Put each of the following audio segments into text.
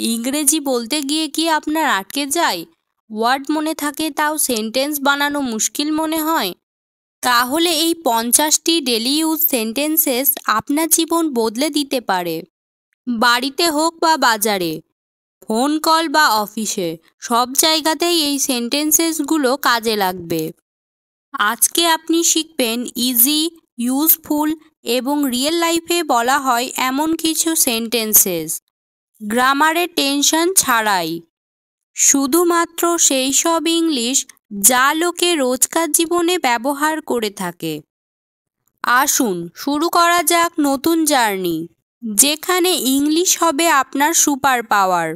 ইংরেজি বলতে গিয়ে কি আপনার আটকে যায়? ওয়ার্ড মনে থাকে তাও সেন্টেন্স বানানো মুশকিল মনে হয়? তাহলে এই 50টি ডেলি ইউজ সেন্টেন্সেস আপনার জীবন বদলে দিতে পারে। বাড়িতে হোক বা বাজারে, ফোন কল বা অফিসে, সব জায়গাতেই এই সেন্টেন্সেসগুলো কাজে লাগবে। আজকে আপনি শিখবেন ইজি, ইউজফুল এবং রিয়েল লাইফে বলা হয় এমন কিছু সেন্টেন্সেস, গ্রামারের টেনশন ছাড়াই। শুধুমাত্র সেই সব ইংলিশ যা লোকে রোজকার জীবনে ব্যবহার করে থাকে। আসুন শুরু করা যাক নতুন জার্নি, যেখানে ইংলিশ হবে আপনার সুপার পাওয়ার।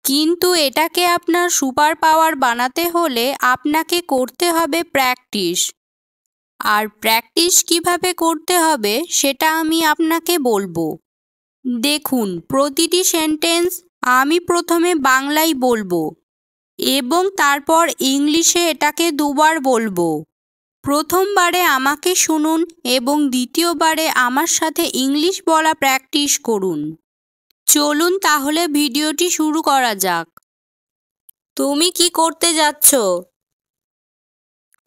কিন্তু এটাকে আপনার সুপার পাওয়ার বানাতে হলে আপনাকে করতে হবে প্র্যাকটিস। আর প্র্যাকটিস কিভাবে করতে হবে সেটা আমি আপনাকে বলবো। দেখুন, প্রতিটি সেন্টেন্স আমি প্রথমে বাংলায় বলবো এবং তারপর ইংলিশে এটাকে দুবার বলবো। প্রথমবারে আমাকে শুনুন এবং দ্বিতীয়বারে আমার সাথে ইংলিশ বলা প্র্যাকটিস করুন। চলুন তাহলে ভিডিওটি শুরু করা যাক। তুমি কি করতে যাচ্ছ?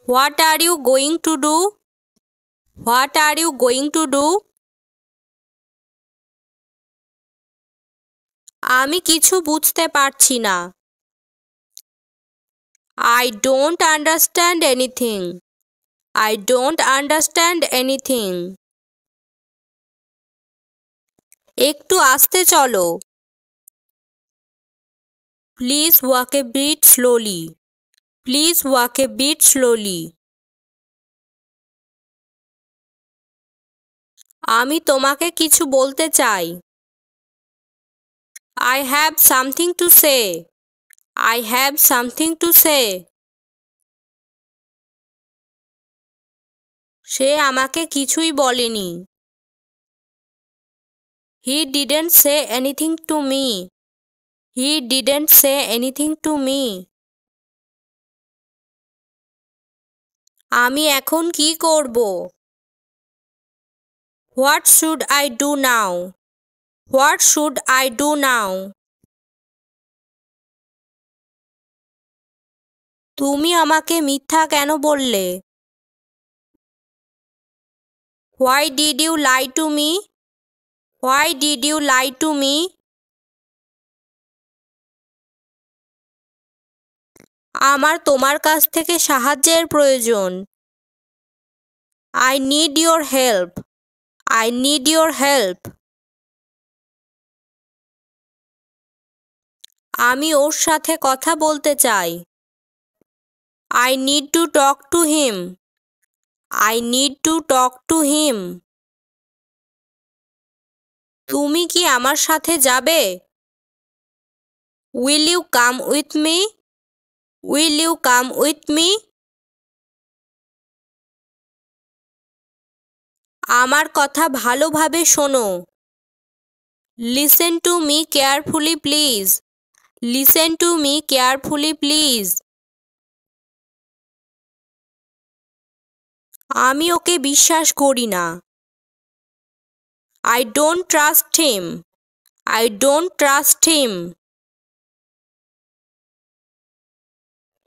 What are you going to do? What are you going to do? আমি কিছু বুঝতে পারছি না। I don't understand anything. I don't understand anything. একটু আস্তে চলো। Please walk a bit slowly. Please walk a bit slowly. আমি তোমাকে কিছু বলতে চাই। I have something to say. I have something to say. সে আমাকে কিছুই বলেনি। He didn't say anything to me. He didn't say anything to me. আমি এখন কি করব? What should I do now? What should I do now? তুমি আমাকে মিথ্যা কেন বললে? Why did you lie to me? Why did you lie to me? আমার তোমার কাছ থেকে সাহায্যের প্রয়োজন। I need your help. I need your help. আমি ওর সাথে কথা বলতে চাই। I need to talk to him. I need to talk to him. তুমি কি আমার সাথে যাবে? Will you come with me? Will you come with me? আমার কথা ভালোভাবে শোনো। Listen to me carefully, please. Listen to me carefully, please. আমি ওকে বিশ্বাস করি না। I don't trust him. I don't trust him.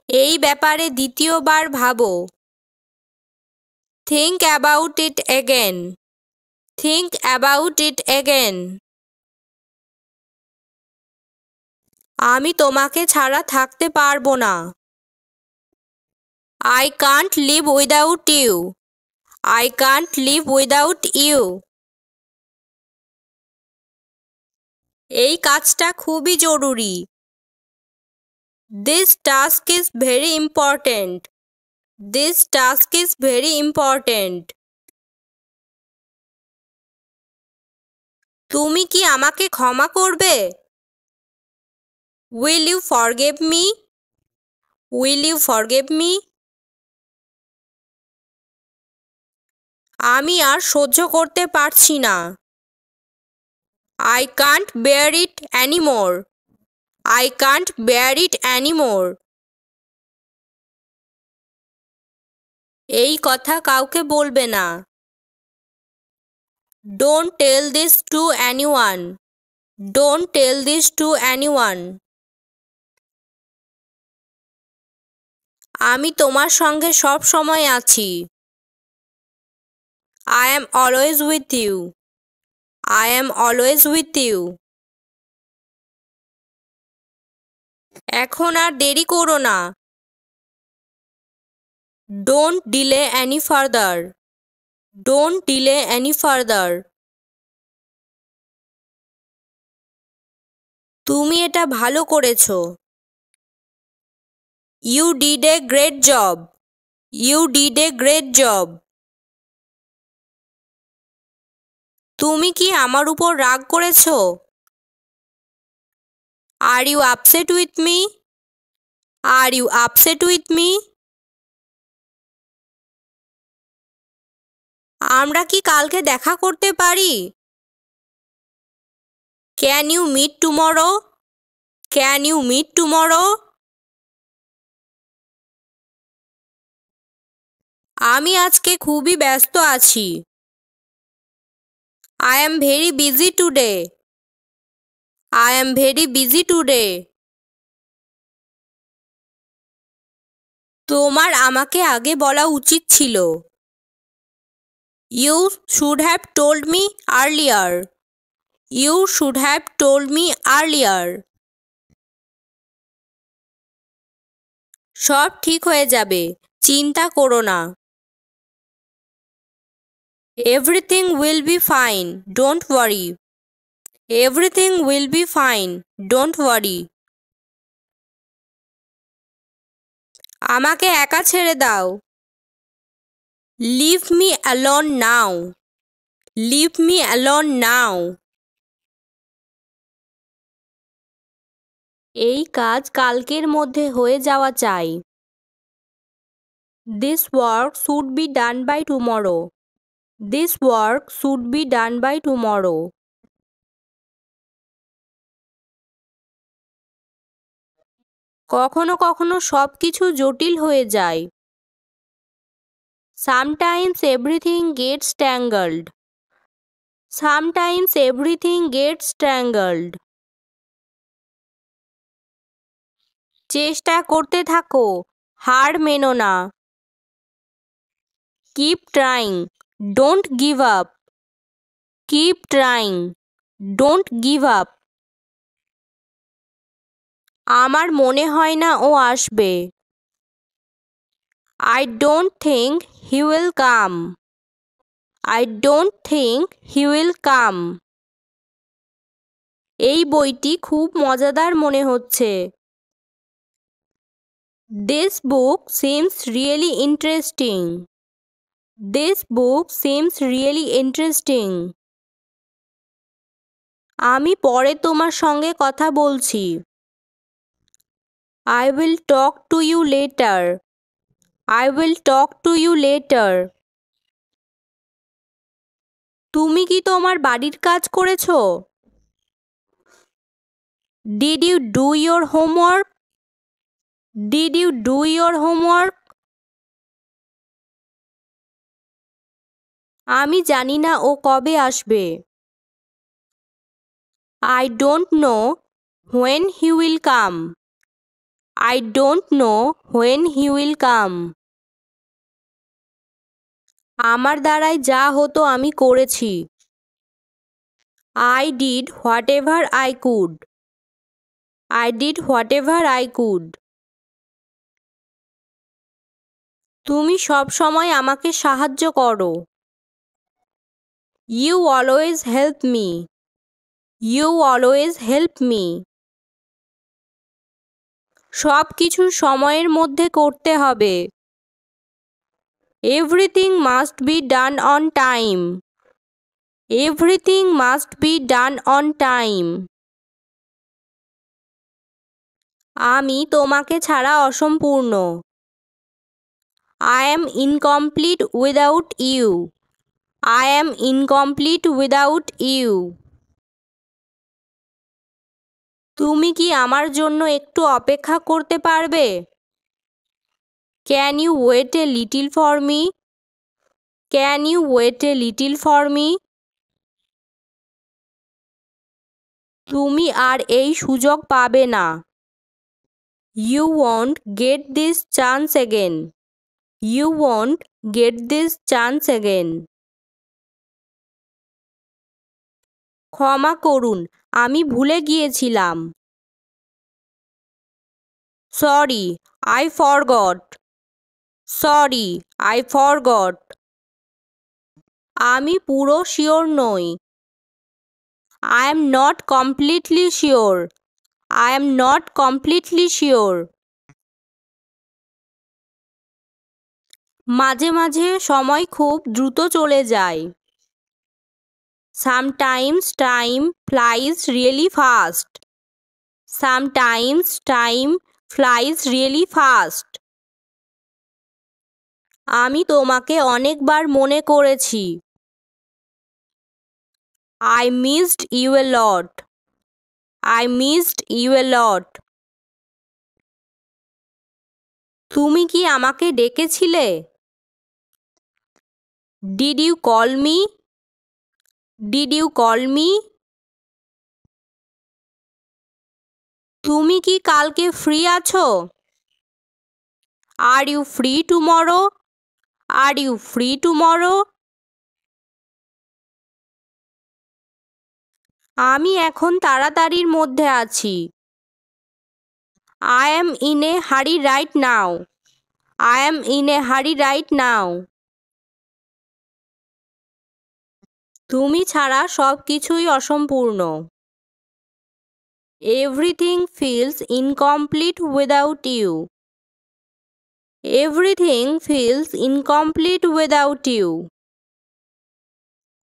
এই ব্যাপারে দ্বিতীয়বার ভাবো। Think about it again. Think about it again. আমি তোমাকে ছাড়া থাকতে পারবো না। I can't live without you. I can't live without you. এই কাজটা খুবই জরুরি। This task is very important. This task is very important. তুমি কি আমাকে ক্ষমা করবে? Will you forgive me? Will you forgive me? আমি আর সহ্য করতে পারছি না। I can't bear it anymore. I can't bear it anymore. এই কথা কাউকে বলবে না। Don't tell this to anyone. Don't tell this to anyone. আমি তোমার সঙ্গে সব সময় আছি। I am always with you. I am always with you. এখন আর দেরি করো না। Don't delay any further. Don't delay any further. তুমি এটা ভালো করেছো। You did a great job. You did a great job. তুমি কি আমার উপর রাগ করেছো? Are you upset with me? Are you upset with me? আমরা কি কালকে দেখা করতে পারি? Can you meet tomorrow? Can you meet tomorrow? আমি আজকে খুবই ব্যস্ত আছি। I am very busy today. I am very busy today. তোমার আমাকে আগে বলা উচিত ছিল। You should have told me earlier. You should have told me earlier. সব ঠিক হয়ে যাবে, চিন্তা করো না। Everything will be fine. Don't worry. Everything will be fine. Don't worry. আমাকে একা ছেড়ে দাও। Leave me alone now. Leave me alone now. এই কাজ কালকের মধ্যে হয়ে যাওয়া চাই। This work should be done by tomorrow. This work should be done by tomorrow. কখনো কখনো সব কিছু জটিল হয়ে যায়। Sometimes everything gets tangled. Sometimes everything gets tangled. চেষ্টা করতে থাকো, হার মেনো না। Keep trying. Don't give up. Keep trying. Don't give up. আমার মনে হয় না ও আসবে। I don't think he will come. I don't think he will come. এই বইটি খুব মজাদার মনে হচ্ছে। This book seems really interesting. This book seems really interesting. আমি পরে তোমার সঙ্গে কথা বলছি। I will talk to you later. I will talk to you later. তুমি কি তোমার বাড়ির কাজ করেছো? Did you do your homework? Did you do your homework? আমি জানি না ও কবে আসবে। I don't know when he will come. I don't know when he will come. আমার দ্বারাই যা হতো আমি করেছি। I did whatever I could. I did whatever I could. তুমি সব সময় আমাকে সাহায্য করো। You always help me. You always help me. সব কিছু সময়ের মধ্যে করতে হবে। Everything must be done on time. Everything must be done on time. আমি তোমাকে ছাড়া অসম্পূর্ণ। I am incomplete without you. I am incomplete without you. তুমি কি আমার জন্য একটু অপেক্ষা করতে পারবে? Can you wait a little for me? Can you wait a little for me? তুমি আর এই সুযোগ পাবে না। You won't get this chance again. You won't get this chance again. ক্ষমা করুন, আমি ভুলে গিয়েছিলাম। Sorry, I forgot. Sorry, I forgot. আমি পুরো শিওর নই। I am not completely sure. I am not completely sure. মাঝে মাঝে সময় খুব দ্রুত চলে যায়। Sometimes time flies really fast. Sometimes time flies really fast. আমি তোমাকে অনেকবার মনে করেছি। I missed you a lot. I missed you a lot. তুমি কি আমাকে ডেকেছিলে? Did you call me? Did you call me? তুমি কি কালকে ফ্রি আছো? Are you free tomorrow? Are you free tomorrow? আমি এখন তাড়াতাড়ির মধ্যে আছি। I am in a hurry right now. I am in a hurry right now. তুমি ছাড়া সব কিছুই অসম্পূর্ণ। Everything feels incomplete without you. Everything feels incomplete without you.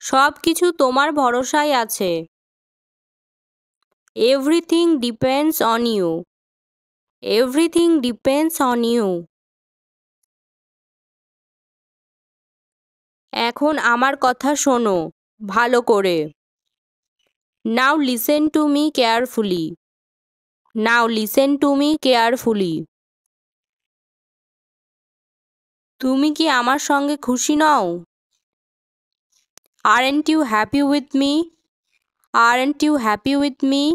সব কিছু তোমার ভরসায় আছে। Everything depends on you. Everything depends on you. এখন আমার কথা শোনো ভালো করে। Now listen to me carefully. Now listen to me carefully. তুমি কি আমার সঙ্গে খুশি নও? Aren't you happy with me? Aren't you happy with me?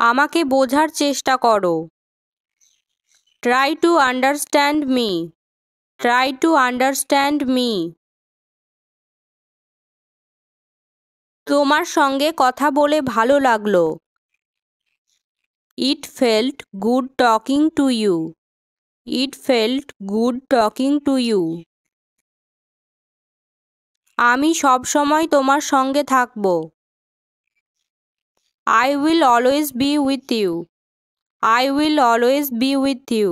আমাকে বোঝার চেষ্টা করো। Try to understand me. Try to understand me. তোমার সঙ্গে কথা বলে ভালো লাগলো। It felt good talking to you. It felt good talking to you. আমি সব সময় তোমার সঙ্গে থাকব। I will always be with you. I will always be with you.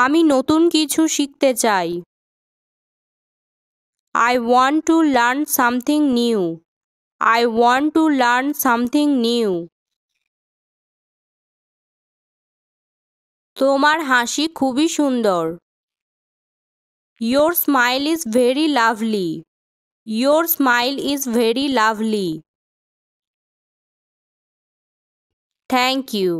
আমি নতুন কিছু শিখতে চাই। I want to learn something new. I want to learn something new. তোমার হাসি খুবই সুন্দর। Your smile is very lovely. Your smile is very lovely. Thank you.